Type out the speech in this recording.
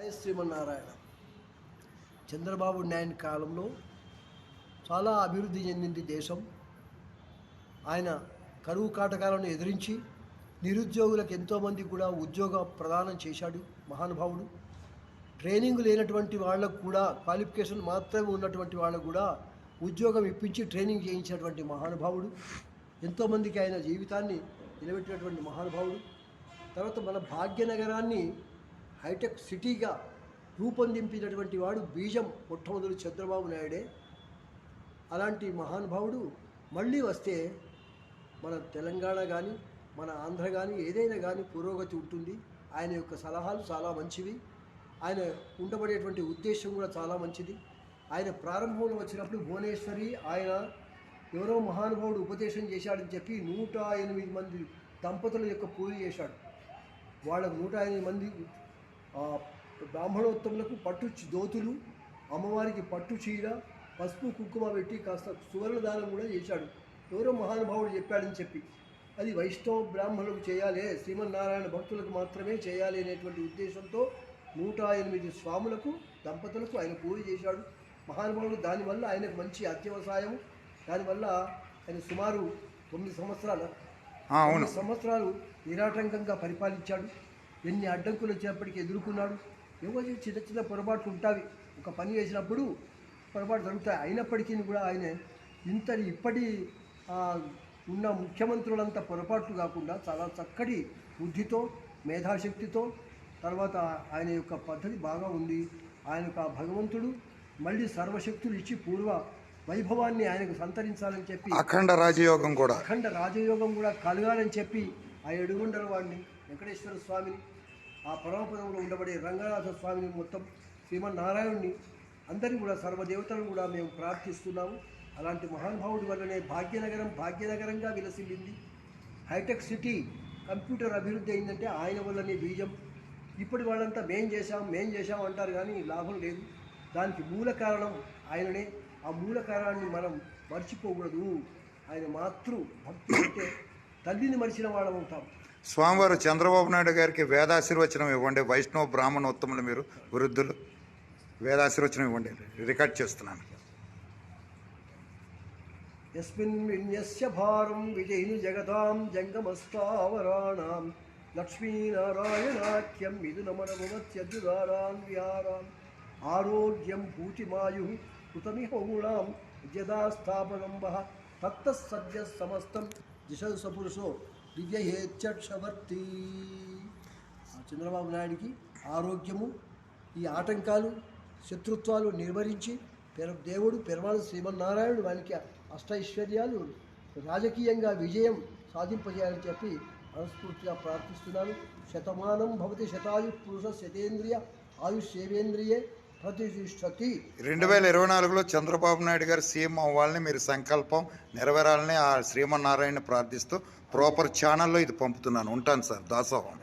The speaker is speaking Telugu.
జయ శ్రీమన్నారాయణ. చంద్రబాబు నాయుడు కాలంలో చాలా అభివృద్ధి చెందింది దేశం. ఆయన కరువు కాటకాలను ఎదిరించి నిరుద్యోగులకు ఎంతోమంది కూడా ఉద్యోగ ప్రదానం చేశాడు మహానుభావుడు. ట్రైనింగ్ లేనటువంటి వాళ్ళకు కూడా, క్వాలిఫికేషన్ మాత్రమే ఉన్నటువంటి వాళ్ళకు కూడా ఉద్యోగం ఇప్పించి ట్రైనింగ్ చేయించినటువంటి మహానుభావుడు. ఎంతోమందికి ఆయన జీవితాన్ని నిలబెట్టినటువంటి మహానుభావుడు. తర్వాత మన భాగ్యనగరాన్ని హైటెక్ సిటీగా రూపొందింపినటువంటి వాడు బీజం మొట్టమొదటి చంద్రబాబు నాయుడే. అలాంటి మహానుభావుడు మళ్ళీ వస్తే మన తెలంగాణ కానీ మన ఆంధ్ర కానీ ఏదైనా కానీ పురోగతి ఉంటుంది. ఆయన యొక్క సలహాలు చాలా మంచివి. ఆయన ఉండబడేటువంటి ఉద్దేశం కూడా చాలా మంచిది. ఆయన ప్రారంభంలో వచ్చినప్పుడు భువనేశ్వరి ఆయన ఎవరో మహానుభావుడు ఉపదేశం చేశాడని చెప్పి 108 మంది దంపతుల యొక్క పూజ చేశాడు. వాళ్ళకు 108 మంది బ్రాహ్మణోత్తములకు పట్టు దోతులు, అమ్మవారికి పట్టు చీర, పసుపు కుంకుమ పెట్టి కాస్త సువర్ణ దానం కూడా చేశాడు. ఎవరో మహానుభావుడు చెప్పాడని చెప్పి అది వైష్ణవ బ్రాహ్మణులకు చేయాలి, శ్రీమన్నారాయణ భక్తులకు మాత్రమే చేయాలి అనేటువంటి ఉద్దేశంతో 108 స్వాములకు దంపతులకు ఆయన పూజ చేశాడు మహానుభావుడు. దానివల్ల ఆయనకు మంచి అత్యవసాయం. దానివల్ల ఆయన సుమారు 9 సంవత్సరాలు నిరాటంకంగా పరిపాలించాడు. ఎన్ని అడ్డంకులు వచ్చేప్పటికీ ఎదుర్కొన్నాడు. ఏవో చిన్న చిన్న పొరపాట్లు ఉంటాయి, ఒక పని చేసినప్పుడు పొరపాటు జరుగుతాయి. అయినప్పటికీ కూడా ఆయన ఇప్పటి ఉన్న ముఖ్యమంత్రులంతా పొరపాట్లు కాకుండా చాలా చక్కటి బుద్ధితో, మేధాశక్తితో, తర్వాత ఆయన యొక్క పద్ధతి బాగా ఉంది. ఆయనకు ఆ భగవంతుడు మళ్ళీ సర్వశక్తులు ఇచ్చి పూర్వ వైభవాన్ని ఆయనకు సంతరించాలని చెప్పి అఖండ రాజయోగం కూడా కలగాలని చెప్పి ఆ ఎడుగుండల వాడిని వెంకటేశ్వర స్వామిని, ఆ పరమపదంలో ఉండబడే రంగనాథ స్వామిని, మొత్తం శ్రీమన్నారాయణుని అందరినీ కూడా సర్వదేవతలను కూడా మేము ప్రార్థిస్తున్నాము. అలాంటి మహానుభావుడి వల్లనే భాగ్యనగరంగా విలసిల్లింది. హైటెక్ సిటీ కంప్యూటర్ అభివృద్ధి అయిందంటే ఆయన వల్లనే బీజం. ఇప్పటి వాళ్ళంతా మేం చేశాం అంటారు, కానీ లాభం లేదు. దానికి మూల కారణం ఆయననే. ఆ మూల కారణాన్ని మనం మర్చిపోకూడదు. ఆయన భక్తి అంటే తల్లిని మరిచిన వాళ్ళం అవుతాం. స్వామివారు చంద్రబాబు నాయుడు గారికి వేదాశీర్వచనం ఇవ్వండి. వైష్ణవ బ్రాహ్మణ ఉత్తములు మీరు వృద్ధులు, వేదాశీర్వచనం ఇవ్వండి. రికార్డ్ చేస్తున్నాను. యస్మిన్ విన్యస్య భారం విజయిని జగతాం జంగమస్థావరాణాం లక్ష్మీనారాయణాఖ్యం మిథునమనమత్యద్యుదారాన్ విహారాన్ ఆరోగ్యం భూతిమాయు కృతమిహోగుణాం యదాస్థాపనంబ తత్తస్సద్య సమస్తం దిశసు పురుషో దివ్యహేచ్చవర్తి. చంద్రబాబు నాయుడికి ఆరోగ్యము, ఈ ఆటంకాలు, శత్రుత్వాలు నిర్వహించి దేవుడు పెరమాళ శ్రీమన్నారాయణుడు వానికి అష్టైశ్వర్యాలు, రాజకీయంగా విజయం సాధింపజేయాలని చెప్పి మనస్ఫూర్తిగా ప్రార్థిస్తున్నాను. శతమానం భవతి శతాయు పురుష శతేంద్రియ ఆయుష్యేంద్రియే ప్రతిష్టతి. 2024లో చంద్రబాబు నాయుడు గారు సీఎం అవ్వాలని మీరు సంకల్పం నెరవేరాలని ఆ శ్రీమన్నారాయణ ప్రార్థిస్తూ ప్రాపర్ ఛానల్లో ఇది పంపుతున్నాను. ఉంటాను సార్. దాసోహం.